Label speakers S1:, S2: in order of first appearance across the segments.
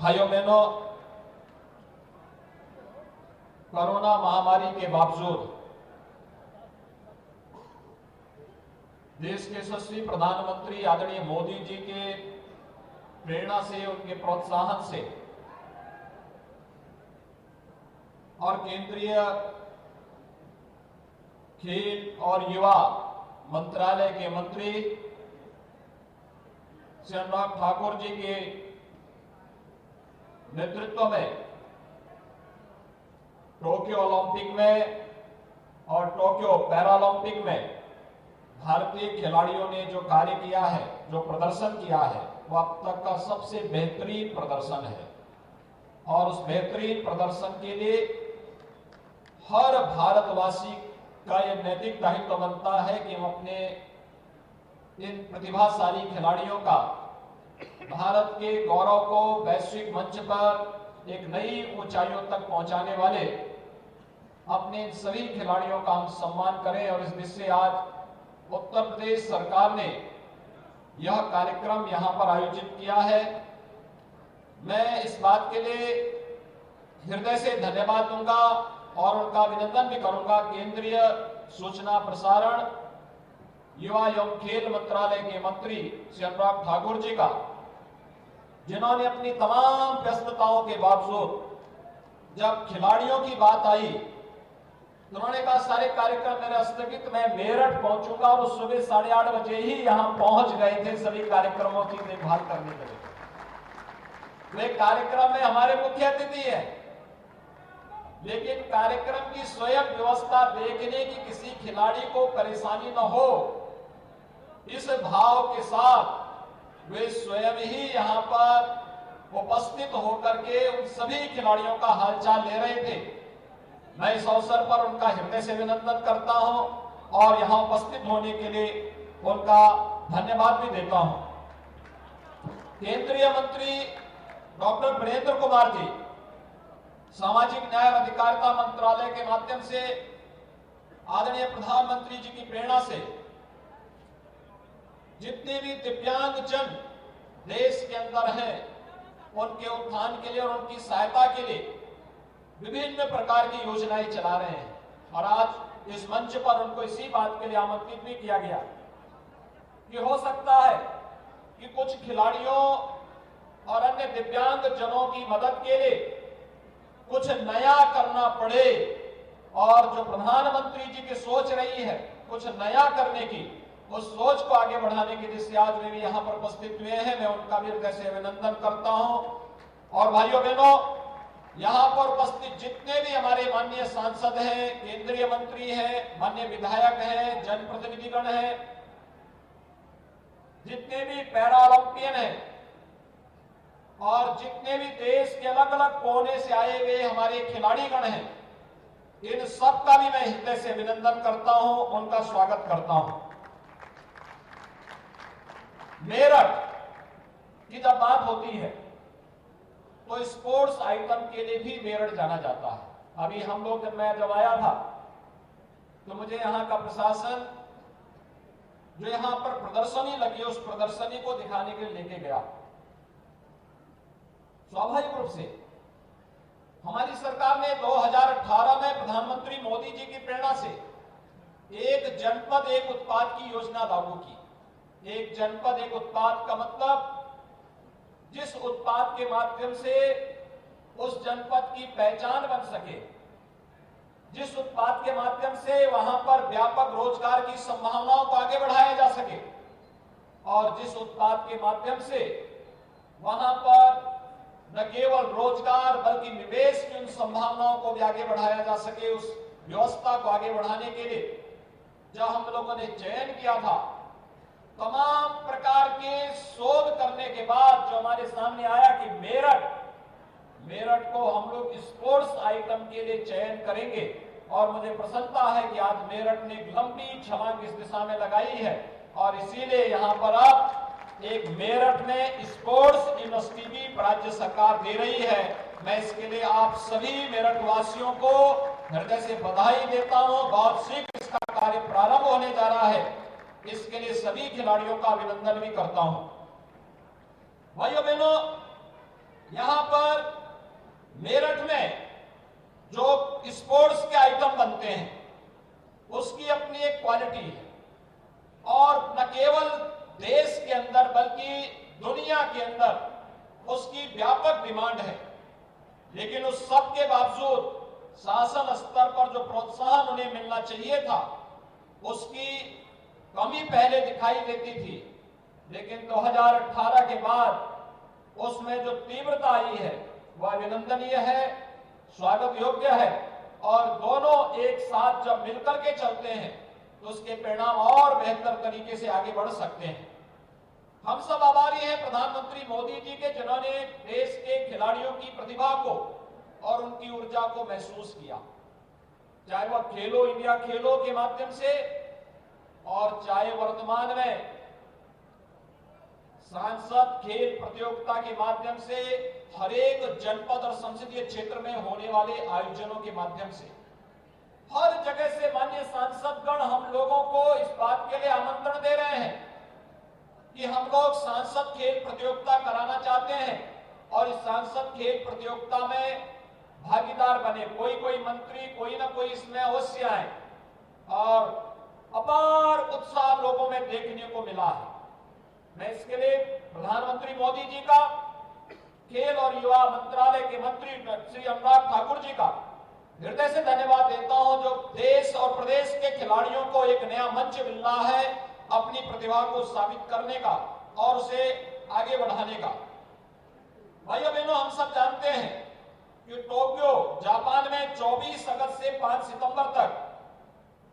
S1: भाइयों बहनों, कोरोना महामारी के बावजूद देश के यशस्वी प्रधानमंत्री आदरणीय मोदी जी के प्रेरणा से, उनके प्रोत्साहन से और केंद्रीय खेल और युवा मंत्रालय के मंत्री श्री अनुराग ठाकुर जी के नेतृत्व में टोक्यो ओलंपिक में और टोक्यो पैरालंपिक में भारतीय खिलाड़ियों ने जो कार्य किया है, जो प्रदर्शन किया है, वो अब तक का सबसे बेहतरीन प्रदर्शन है। और उस बेहतरीन प्रदर्शन के लिए हर भारतवासी का यह नैतिक दायित्व बनता है कि हम अपने इन प्रतिभाशाली खिलाड़ियों का, भारत के गौरव को वैश्विक मंच पर एक नई ऊंचाइयों तक पहुंचाने वाले अपने सभी खिलाड़ियों का हम सम्मान करें। और इस दृष्टि से आज उत्तर प्रदेश सरकार ने यह कार्यक्रम यहां पर आयोजित किया है। मैं इस बात के लिए हृदय से धन्यवाद दूंगा और उनका अभिनंदन भी करूंगा केंद्रीय सूचना प्रसारण युवा एवं खेल मंत्रालय के मंत्री श्री अनुराग ठाकुर जी का, जिन्होंने अपनी तमाम व्यस्तताओं के बावजूद जब खिलाड़ियों की बात आई तो उन्होंने कहा सारे कार्यक्रम मेरे स्थगित, मैं मेरठ पहुंचूंगा, और उस सुबह 8:30 बजे ही यहां पहुंच गए थे सभी कार्यक्रमों की देखभाल करने के लिए। वे कार्यक्रम में हमारे मुख्य अतिथि हैं, लेकिन कार्यक्रम की स्वयं व्यवस्था देखने की किसी खिलाड़ी को परेशानी न हो, इस भाव के साथ वे स्वयं ही यहां पर उपस्थित होकर के उन सभी खिलाड़ियों का हालचाल ले रहे थे। मैं इस अवसर पर उनका हृदय से अभिनंदन करता हूं और यहां उपस्थित होने के लिए उनका धन्यवाद भी देता हूं। केंद्रीय मंत्री डॉक्टर वीरेंद्र कुमार जी सामाजिक न्याय और अधिकारिता मंत्रालय के माध्यम से आदरणीय प्रधानमंत्री जी की प्रेरणा से जितने भी दिव्यांगजन देश के अंदर हैं, उनके उत्थान के लिए और उनकी सहायता के लिए विभिन्न प्रकार की योजनाएं चला रहे हैं। और आज इस मंच पर उनको इसी बात के लिए आमंत्रित भी किया गया कि हो सकता है कि कुछ खिलाड़ियों और अन्य दिव्यांग जनों की मदद के लिए कुछ नया करना पड़े, और जो प्रधानमंत्री जी की सोच रही है कुछ नया करने की, उस सोच को आगे बढ़ाने की दृष्टि आज वे भी यहाँ पर उपस्थित हुए हैं। मैं उनका भी हृदय से अभिनंदन करता हूं। और भाइयों बहनों, यहाँ पर उपस्थित जितने भी हमारे माननीय सांसद हैं, केंद्रीय मंत्री हैं, माननीय विधायक हैं, जनप्रतिनिधिगण हैं, जितने भी पैरा ओलंपियन हैं और जितने भी देश के अलग अलग कोने से आए हुए हमारे खिलाड़ीगण हैं, इन सब का भी मैं हृदय से अभिनंदन करता हूं, उनका स्वागत करता हूं। मेरठ की जब बात होती है तो स्पोर्ट्स आइटम के लिए भी मेरठ जाना जाता है। अभी हम लोग जब आया था तो मुझे यहाँ का प्रशासन जो यहाँ पर प्रदर्शनी लगी, उस प्रदर्शनी को दिखाने के लिए लेके गया। स्वाभाविक रूप से हमारी सरकार ने 2018 में प्रधानमंत्री मोदी जी की प्रेरणा से एक जनपद एक उत्पाद की योजना लागू की। एक जनपद एक उत्पाद का मतलब जिस उत्पाद के माध्यम से उस जनपद की पहचान बन सके, जिस उत्पाद के माध्यम से वहां पर व्यापक रोजगार की संभावनाओं को आगे बढ़ाया जा सके, और जिस उत्पाद के माध्यम से वहां पर न केवल रोजगार बल्कि निवेश की उन संभावनाओं को भी आगे बढ़ाया जा सके, उस व्यवस्था को आगे बढ़ाने के लिए जब हम लोगों ने चयन किया था, तमाम प्रकार के शोध करने के बाद जो हमारे सामने आया कि मेरठ को हम लोग स्पोर्ट्स आइटम के लिए चयन करेंगे। और मुझे प्रसन्नता है कि आज मेरठ ने एक लंबी छलांग इस दिशा में लगाई है, और इसीलिए यहाँ पर अब एक मेरठ में स्पोर्ट्स यूनिवर्सिटी भी राज्य सरकार दे रही है। मैं इसके लिए आप सभी मेरठ वासियों को हृदय से बधाई देता हूँ। बहुत शीघ्र इसका कार्य प्रारंभ होने जा रहा है, इसके लिए सभी खिलाड़ियों का अभिनंदन भी करता हूं। भाइयों बहनों, यहां पर मेरठ में जो स्पोर्ट्स के आइटम बनते हैं उसकी अपनी एक क्वालिटी है और न केवल देश के अंदर बल्कि दुनिया के अंदर उसकी व्यापक डिमांड है। लेकिन उस सब के बावजूद शासन स्तर पर जो प्रोत्साहन उन्हें मिलना चाहिए था उसकी कमी पहले दिखाई देती थी। लेकिन 2018 के बाद उसमें जो तीव्रता आई है वह अभिनंदनीय है, स्वागत योग्य है और दोनों एक साथ जब मिलकर के चलते हैं तो उसके परिणाम और बेहतर तरीके से आगे बढ़ सकते हैं। हम सब आभारी हैं प्रधानमंत्री मोदी जी के, जिन्होंने देश के खिलाड़ियों की प्रतिभा को और उनकी ऊर्जा को महसूस किया, चाहे वह खेलो इंडिया खेलों के माध्यम से और चाहे वर्तमान में सांसद खेल प्रतियोगिता के माध्यम से हर एक जनपद और संसदीय क्षेत्र में होने वाले आयोजनों के माध्यम से हर जगह से माननीय सांसदगण हम लोगों को इस बात के लिए आमंत्रण दे रहे हैं कि हम लोग सांसद खेल प्रतियोगिता कराना चाहते हैं और इस सांसद खेल प्रतियोगिता में भागीदार बने। कोई कोई मंत्री कोई ना कोई इसमें अवश्य आए और अपार उत्साह लोगों में देखने को मिला है। मैं इसके लिए प्रधानमंत्री मोदी जी का, खेल और युवा मंत्रालय के मंत्री श्री अनुराग ठाकुर जी का हृदय से धन्यवाद देता हूं, जो देश और प्रदेश के खिलाड़ियों को एक नया मंच मिल रहा है अपनी प्रतिभा को साबित करने का और उसे आगे बढ़ाने का। भाइयों बहनों, हम सब जानते हैं कि टोक्यो जापान में 24 अगस्त से 5 सितंबर तक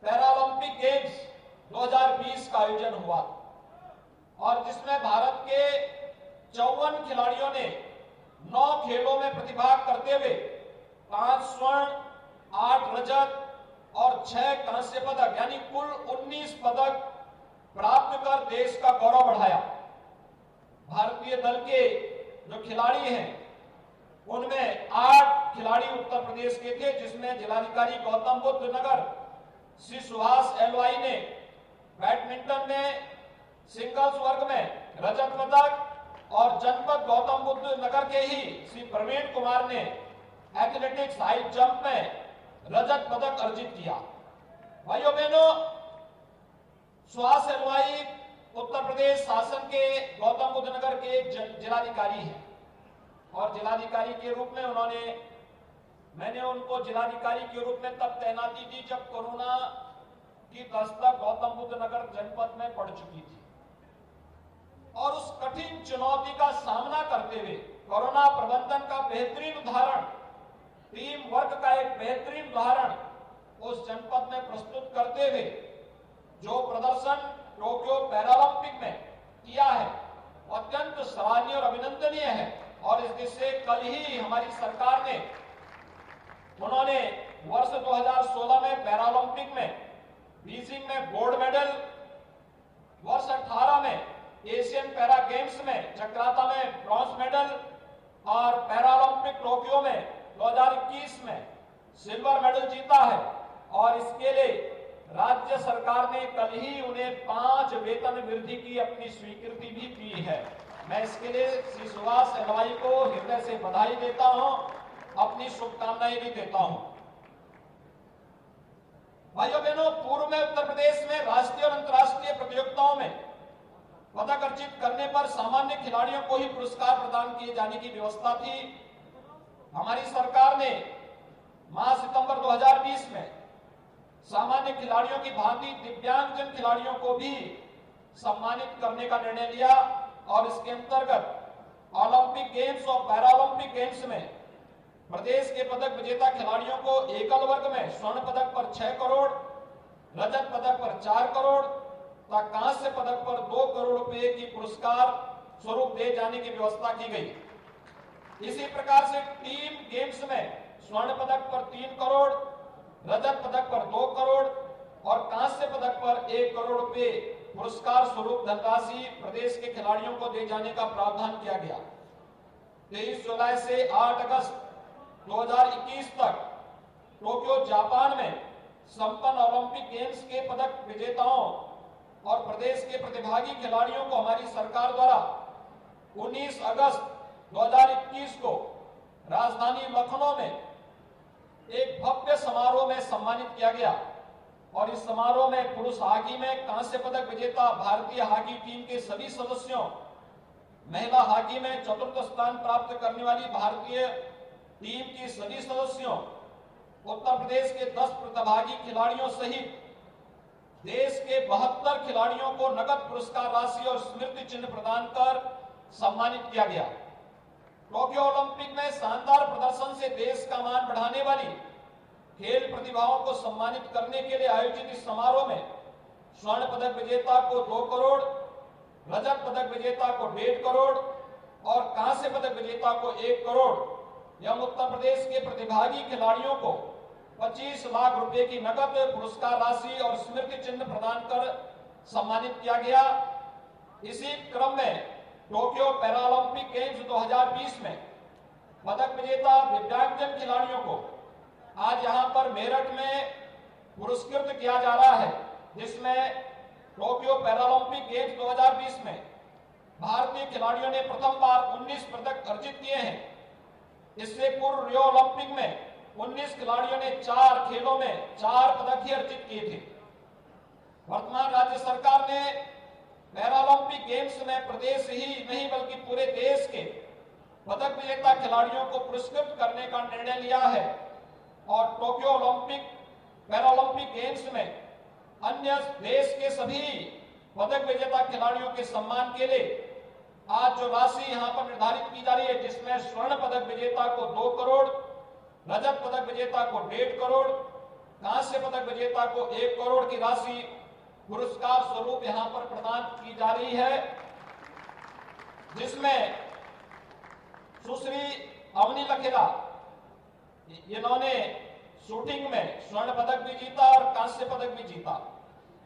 S1: पैरालंपिक गेम्स 2020 का आयोजन हुआ और जिसमें भारत के 54 खिलाड़ियों ने 9 खेलों में प्रतिभाग करते हुए 5 स्वर्ण, 8 रजत और 6 कांस्य पदक यानी कुल 19 पदक प्राप्त कर देश का गौरव बढ़ाया। भारतीय दल के जो खिलाड़ी हैं उनमें 8 खिलाड़ी उत्तर प्रदेश के थे, जिसमें जिलाधिकारी गौतम बुद्ध नगर श्री सुभाष एलवाई ने बैडमिंटन में सिंगल्स वर्ग में रजत पदक और जनपद गौतम बुद्ध नगर के ही श्री प्रवीण कुमार ने एथलेटिक्स हाई जंप में रजत पदक अर्जित किया। भाइयों बहनों, सुभाष एलवाई उत्तर प्रदेश शासन के गौतम बुद्ध नगर के एक जिलाधिकारी हैं और जिलाधिकारी के रूप में मैंने उनको जिलाधिकारी के रूप में तब तैनाती दी जब कोरोना की दस्तक गौतम बुद्ध नगर जनपद में पड़ चुकी थी और उस कठिन चुनौती का सामना करते हुए कोरोना प्रबंधन का बेहतरीन उदाहरण, टीम वर्क का एक बेहतरीन उदाहरण उस जनपद में प्रस्तुत करते हुए जो प्रदर्शन टोक्यो पैरालंपिक में किया है अत्यंत सराहनीय और अभिनंदनीय है। और इस दिशा से कल ही हमारी सरकार ने उन्होंने वर्ष 2016 में पैरालंपिक में बीजिंग में गोल्ड मेडल, वर्ष 18 में एशियन पैरा गेम्स में चक्राता में ब्रॉन्ज मेडल और पैरालंपिक टोक्यो में 2021 में सिल्वर मेडल जीता है। और इसके लिए राज्य सरकार ने कल ही उन्हें 5 वेतन वृद्धि की अपनी स्वीकृति भी दी है। मैं इसके लिए श्री सुभाष एलवाई को हृदय से बधाई देता हूं, अपनी शुभकामनाएं भी देता हूं। भाइयों बहनों, पूर्व में उत्तर प्रदेश में राष्ट्रीय और अंतर्राष्ट्रीय प्रतियोगिताओं में पदक अर्जित करने पर सामान्य खिलाड़ियों को ही पुरस्कार प्रदान किए जाने की व्यवस्था थी। हमारी सरकार ने माह सितंबर 2020 में सामान्य खिलाड़ियों की भांति दिव्यांगजन खिलाड़ियों को भी सम्मानित करने का निर्णय लिया और इसके अंतर्गत ओलंपिक गेम्स और पैरालंपिक गेम्स में प्रदेश के पदक विजेता खिलाड़ियों को एकल वर्ग में स्वर्ण पदक पर 6 करोड़, रजत पदक पर 4 करोड़ तथा कांस्य पदक पर 2 करोड़ रुपए की पुरस्कार स्वरूप दे जाने की व्यवस्था की गई। इसी प्रकार से टीम गेम्स में स्वर्ण पदक पर 3 करोड़, रजत पदक पर 2 करोड़ और कांस्य पदक पर 1 करोड़ रुपए पुरस्कार स्वरूप धनराशि प्रदेश के खिलाड़ियों को दे जाने का प्रावधान किया गया। 23 जुलाई से 8 अगस्त 2021 तक टोक्यो जापान में संपन्न ओलंपिक गेम्स के पदक विजेताओं और प्रदेश के प्रतिभागी खिलाड़ियों को हमारी सरकार द्वारा 19 अगस्त 2021 2021 को राजधानी लखनऊ में एक भव्य समारोह में सम्मानित किया गया और इस समारोह में पुरुष हॉकी में कांस्य पदक विजेता भारतीय हॉकी टीम के सभी सदस्यों, महिला हॉकी में चतुर्थ स्थान प्राप्त करने वाली भारतीय टीम की सभी सदस्यों, उत्तर प्रदेश के 10 प्रतिभागी खिलाड़ियों सहित देश के 72 खिलाड़ियों को नकद पुरस्कार राशि और स्मृति चिन्ह प्रदान कर सम्मानित किया गया। टोक्यो ओलंपिक में शानदार प्रदर्शन से देश का मान बढ़ाने वाली खेल प्रतिभाओं को सम्मानित करने के लिए आयोजित इस समारोह में स्वर्ण पदक विजेता को 2 करोड़, रजत पदक विजेता को 1.5 करोड़ और कांस्य पदक विजेता को 1 करोड़ एवं उत्तर प्रदेश के प्रतिभागी खिलाड़ियों को 25 लाख रुपए की नकद पुरस्कार राशि और स्मृति चिन्ह प्रदान कर सम्मानित किया गया। इसी क्रम में टोक्यो पैरालंपिक गेम्स 2020 में पदक विजेता दिव्यांगजन खिलाड़ियों को आज यहां पर मेरठ में पुरस्कृत किया जा रहा है, जिसमें टोक्यो पैरालंपिक गेम्स 2020 में भारतीय खिलाड़ियों ने प्रथम बार 19 पदक अर्जित किए हैं। इससे पूर्व रियो ओलंपिक में 19 खिलाड़ियों ने 4 खेलों में 4 पदक ही अर्जित किए थे। वर्तमान राज्य सरकार ने पैरालंपिक गेम्स में प्रदेश ही नहीं बल्कि पूरे देश के पदक विजेता खिलाड़ियों को पुरस्कृत करने का निर्णय लिया है और टोक्यो ओलंपिक पैरालंपिक गेम्स में अन्य देश के सभी पदक विजेता खिलाड़ियों के सम्मान के लिए आज जो राशि यहां पर निर्धारित की जा रही है, जिसमें स्वर्ण पदक विजेता को 2 करोड़, रजत पदक विजेता को 1.5 करोड़, कांस्य पदक विजेता को 1 करोड़ की राशि पुरस्कार स्वरूप यहां पर प्रदान की जा रही है, जिसमें सुश्री अवनी लखेरा, इन्होंने शूटिंग में स्वर्ण पदक भी जीता और कांस्य पदक भी जीता।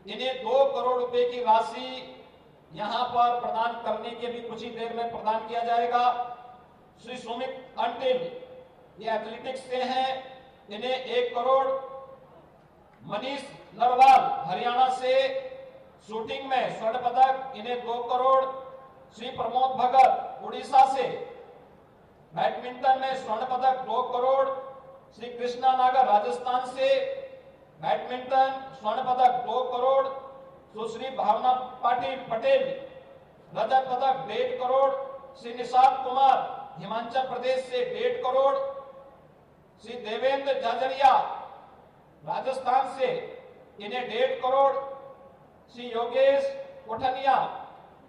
S1: इन्हें 2 करोड़ रुपए की राशि यहां पर प्रदान करने के भी कुछ ही देर में प्रदान किया जाएगा। श्री सुमित अंटिल, ये एथलेटिक्स से हैं, इन्हें 1 करोड़। मनीष नरवाल हरियाणा से शूटिंग में स्वर्ण पदक, इन्हें 2 करोड़। श्री प्रमोद भगत उड़ीसा से बैडमिंटन में स्वर्ण पदक 2 करोड़। श्री कृष्णा नागर राजस्थान से बैडमिंटन स्वर्ण पदक 2 करोड़। सुश्री भावना पाटिल पटेल रजत पदक 1.5 करोड़। श्री निशांत कुमार हिमाचल प्रदेश से 1.5 करोड़। श्री देवेंद्र झाझड़िया राजस्थान से, इन्हें 1.5 करोड़। श्री योगेश कोठनिया,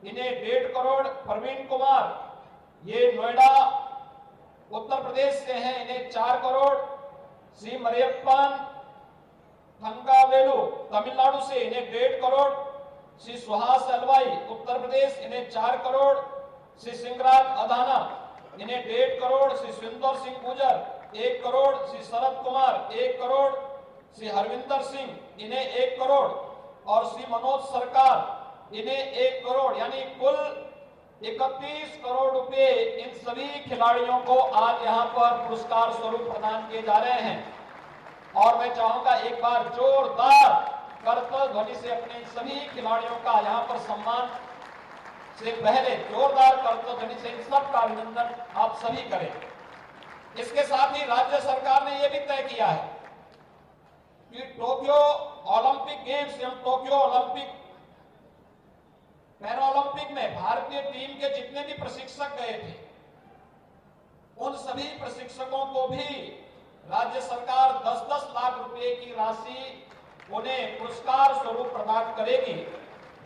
S1: इन्हें 1.5 करोड़। प्रवीण कुमार, ये नोएडा उत्तर प्रदेश से हैं, इन्हें 4 करोड़। श्री मरियप्पन थंगावेलु तमिलनाडु से, इन्हें 1.5 करोड़। श्री सुहास अलवाई उत्तर प्रदेश, इन्हें 4 करोड़। श्री सिंहराज अधाना, इन्हें 1.5 करोड़। श्री सुंदर सिंह गुजर 1 करोड़। श्री शरद कुमार 1 करोड़। श्री हरविंदर सिंह, इन्हें 1 करोड़ और श्री मनोज सरकार, इन्हें 1 करोड़, यानी कुल 31 करोड़ रुपए इन सभी खिलाड़ियों को आज यहां पर पुरस्कार स्वरूप प्रदान किए जा रहे हैं। और मैं चाहूंगा एक बार जोरदार करतल ध्वनि से अपने सभी खिलाड़ियों का यहां पर सम्मान से पहले जोरदार करतल ध्वनि से इन सबका अभिनंदन आप सभी करें। इसके साथ ही राज्य सरकार ने यह भी तय किया है कि टोक्यो ओलंपिक गेम्स एवं टोक्यो ओलंपिक पैरालंपिक में भारतीय टीम के जितने भी प्रशिक्षक गए थे, उन सभी प्रशिक्षकों को भी राज्य सरकार 10-10 लाख रुपए की राशि उन्हें पुरस्कार स्वरूप प्रदान करेगी,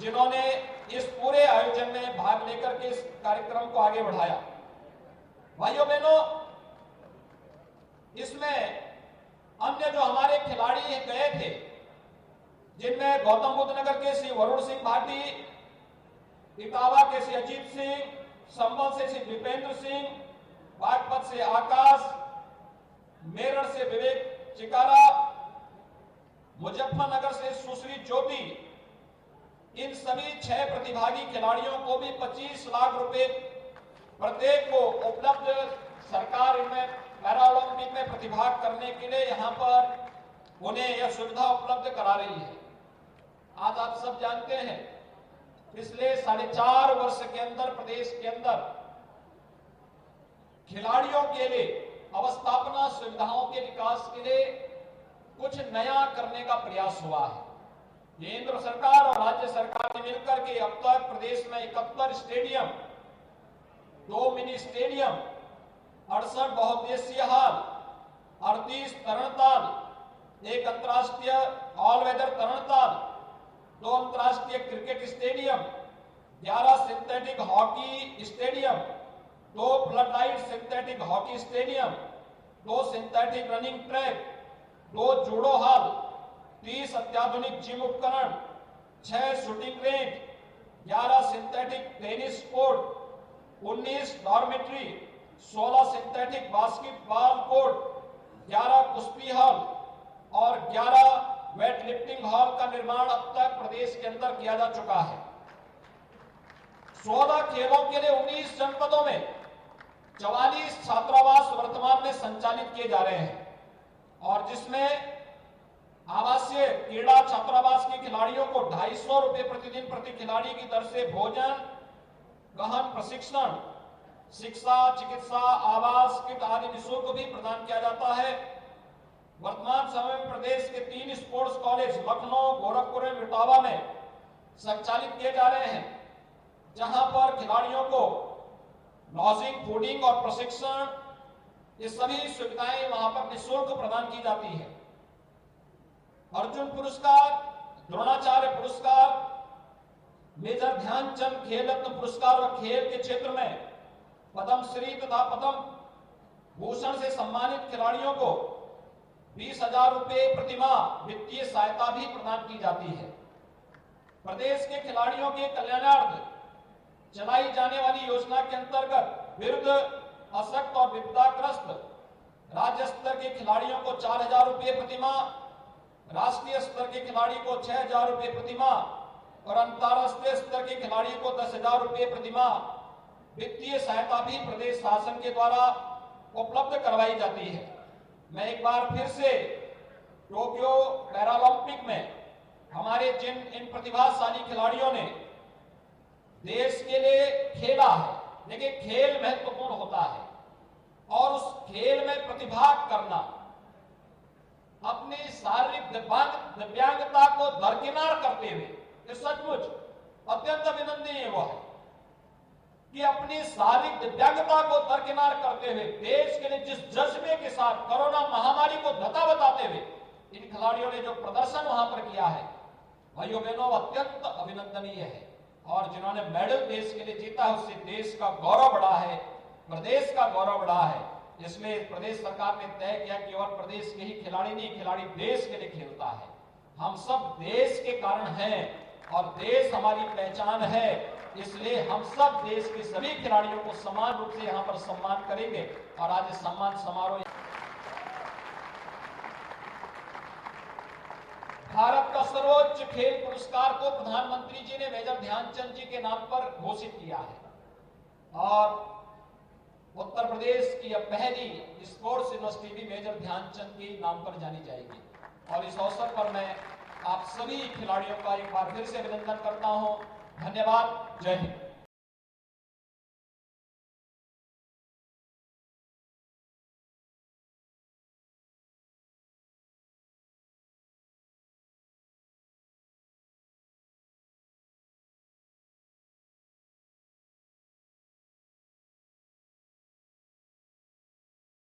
S1: जिन्होंने इस पूरे आयोजन में भाग लेकर के इस कार्यक्रम को आगे बढ़ाया। भाइयों बहनों, इसमें अन्य जो हमारे खिलाड़ी गए थे, जिनमें गौतम बुद्ध नगर के श्री वरुण सिंह भाटी, इटावा के श्री अजीत सिंह, संबल से श्री दीपेंद्र सिंह, बागपत से आकाश, मेरठ से विवेक चिकारा, मुजफ्फरनगर से सुश्री ज्योति, इन सभी 6 प्रतिभागी खिलाड़ियों को भी 25 लाख रुपए प्रत्येक को उपलब्ध सरकार इनमें पैरालंपिक में प्रतिभाग करने के लिए यहां पर उन्हें यह सुविधा उपलब्ध करा रही है। आज आप सब जानते हैं, पिछले 4.5 वर्ष के अंदर प्रदेश के अंदर खिलाड़ियों के लिए अवस्थापना सुविधाओं के विकास के लिए कुछ नया करने का प्रयास हुआ है। केंद्र सरकार और राज्य सरकार ने मिलकर के अब तक प्रदेश में 71 स्टेडियम, 2 मिनी स्टेडियम, 68 बहुउद्देशीय हॉल, 38 तरणताल, 1 अंतर्राष्ट्रीय ऑल वेदर तरणताल, 2 अंतर्राष्ट्रीय cricket stadium, 11 synthetic hockey stadium, 2 flood light synthetic hockey stadium, 2 synthetic running track, 2 judo hall, 30 अत्याधुनिक जिम उपकरण, 6 shooting range, 11 synthetic tennis court, 19 dormitory, 16 synthetic basketball court, 11 कुश्ती hall और 11 weight lifting hall का निर्माण अब तक प्रदेश के अंदर किया जा चुका है। 14 खेलों के लिए 19 जनपदों में 44 छात्रावास वर्तमान में संचालित किए जा रहे हैं और जिसमें आवासीय क्रीड़ा छात्रावास के खिलाड़ियों को 250 रुपए प्रतिदिन प्रति खिलाड़ी की दर से भोजन, गहन प्रशिक्षण, शिक्षा, चिकित्सा, आवास, किट आदि निःशुल्क भी प्रदान किया जाता है। वर्तमान समय में प्रदेश के 3 स्पोर्ट्स कॉलेज लखनऊ, गोरखपुर और इटावा में संचालित किए जा रहे हैं, जहां पर खिलाड़ियों को लॉजिंग, फूडिंग और प्रशिक्षण, ये सभी सुविधाएं वहां पर निःशुल्क प्रदान की जाती है। अर्जुन पुरस्कार, द्रोणाचार्य पुरस्कार, मेजर ध्यानचंद खेल रत्न पुरस्कार व खेल के क्षेत्र में पद्मश्री तथा पद्म भूषण से सम्मानित खिलाड़ियों को 20,000 रुपए प्रतिमाह वित्तीय सहायता भी प्रदान की जाती है। प्रदेश के खिलाड़ियों के कल्याणार्थ चलाई जाने वाली योजना के अंतर्गत वृद्ध, अशक्त और विपदाग्रस्त राज्य स्तर के खिलाड़ियों को 4,000 रुपए प्रतिमाह, राष्ट्रीय स्तर के खिलाड़ी को 6,000 रुपए प्रतिमाह और अंतरराष्ट्रीय स्तर के खिलाड़ी को 10,000 रुपए प्रतिमाह वित्तीय सहायता भी प्रदेश शासन के द्वारा उपलब्ध करवाई जाती है। मैं एक बार फिर से टोक्यो पैरालंपिक में हमारे जिन इन प्रतिभाशाली खिलाड़ियों ने देश के लिए खेला है, देखिए खेल महत्वपूर्ण होता है और उस खेल में प्रतिभाग करना, अपनी शारीरिक दिव्यांगता को दरकिनार करते हुए, ये सचमुच अत्यंत अभिनंदनीय वो है कि अपनी शारीरिक दिव्यांगता को दरकिनार करते हुए देश के लिए जिस जज्बे के साथ कोरोना महामारी को धक्का बताते हुए इन खिलाड़ियों ने जो प्रदर्शन वहां पर किया है, भाइयों बहनों, अत्यंत अभिनंदनीय है। और जिन्होंने मेडल देश के लिए जीता है, उससे देश का गौरव बढ़ा है, प्रदेश का गौरव बढ़ा है। इसमें प्रदेश सरकार ने तय किया कि केवल प्रदेश के ही खिलाड़ी नहीं, खिलाड़ी देश के लिए खेलता है। हम सब देश के कारण हैं और देश हमारी पहचान है, इसलिए हम सब देश के सभी खिलाड़ियों को समान रूप से यहाँ पर सम्मान करेंगे। और आज इस सम्मान समारोह भारत का सर्वोच्च खेल पुरस्कार को प्रधानमंत्री जी ने मेजर ध्यानचंद जी के नाम पर घोषित किया है और उत्तर प्रदेश की यह पहली स्पोर्ट्स यूनिवर्सिटी भी मेजर ध्यानचंद के नाम पर जानी जाएगी। और इस अवसर पर मैं आप सभी खिलाड़ियों का एक बार फिर से अभिनंदन करता हूं। धन्यवाद। जय हिंद।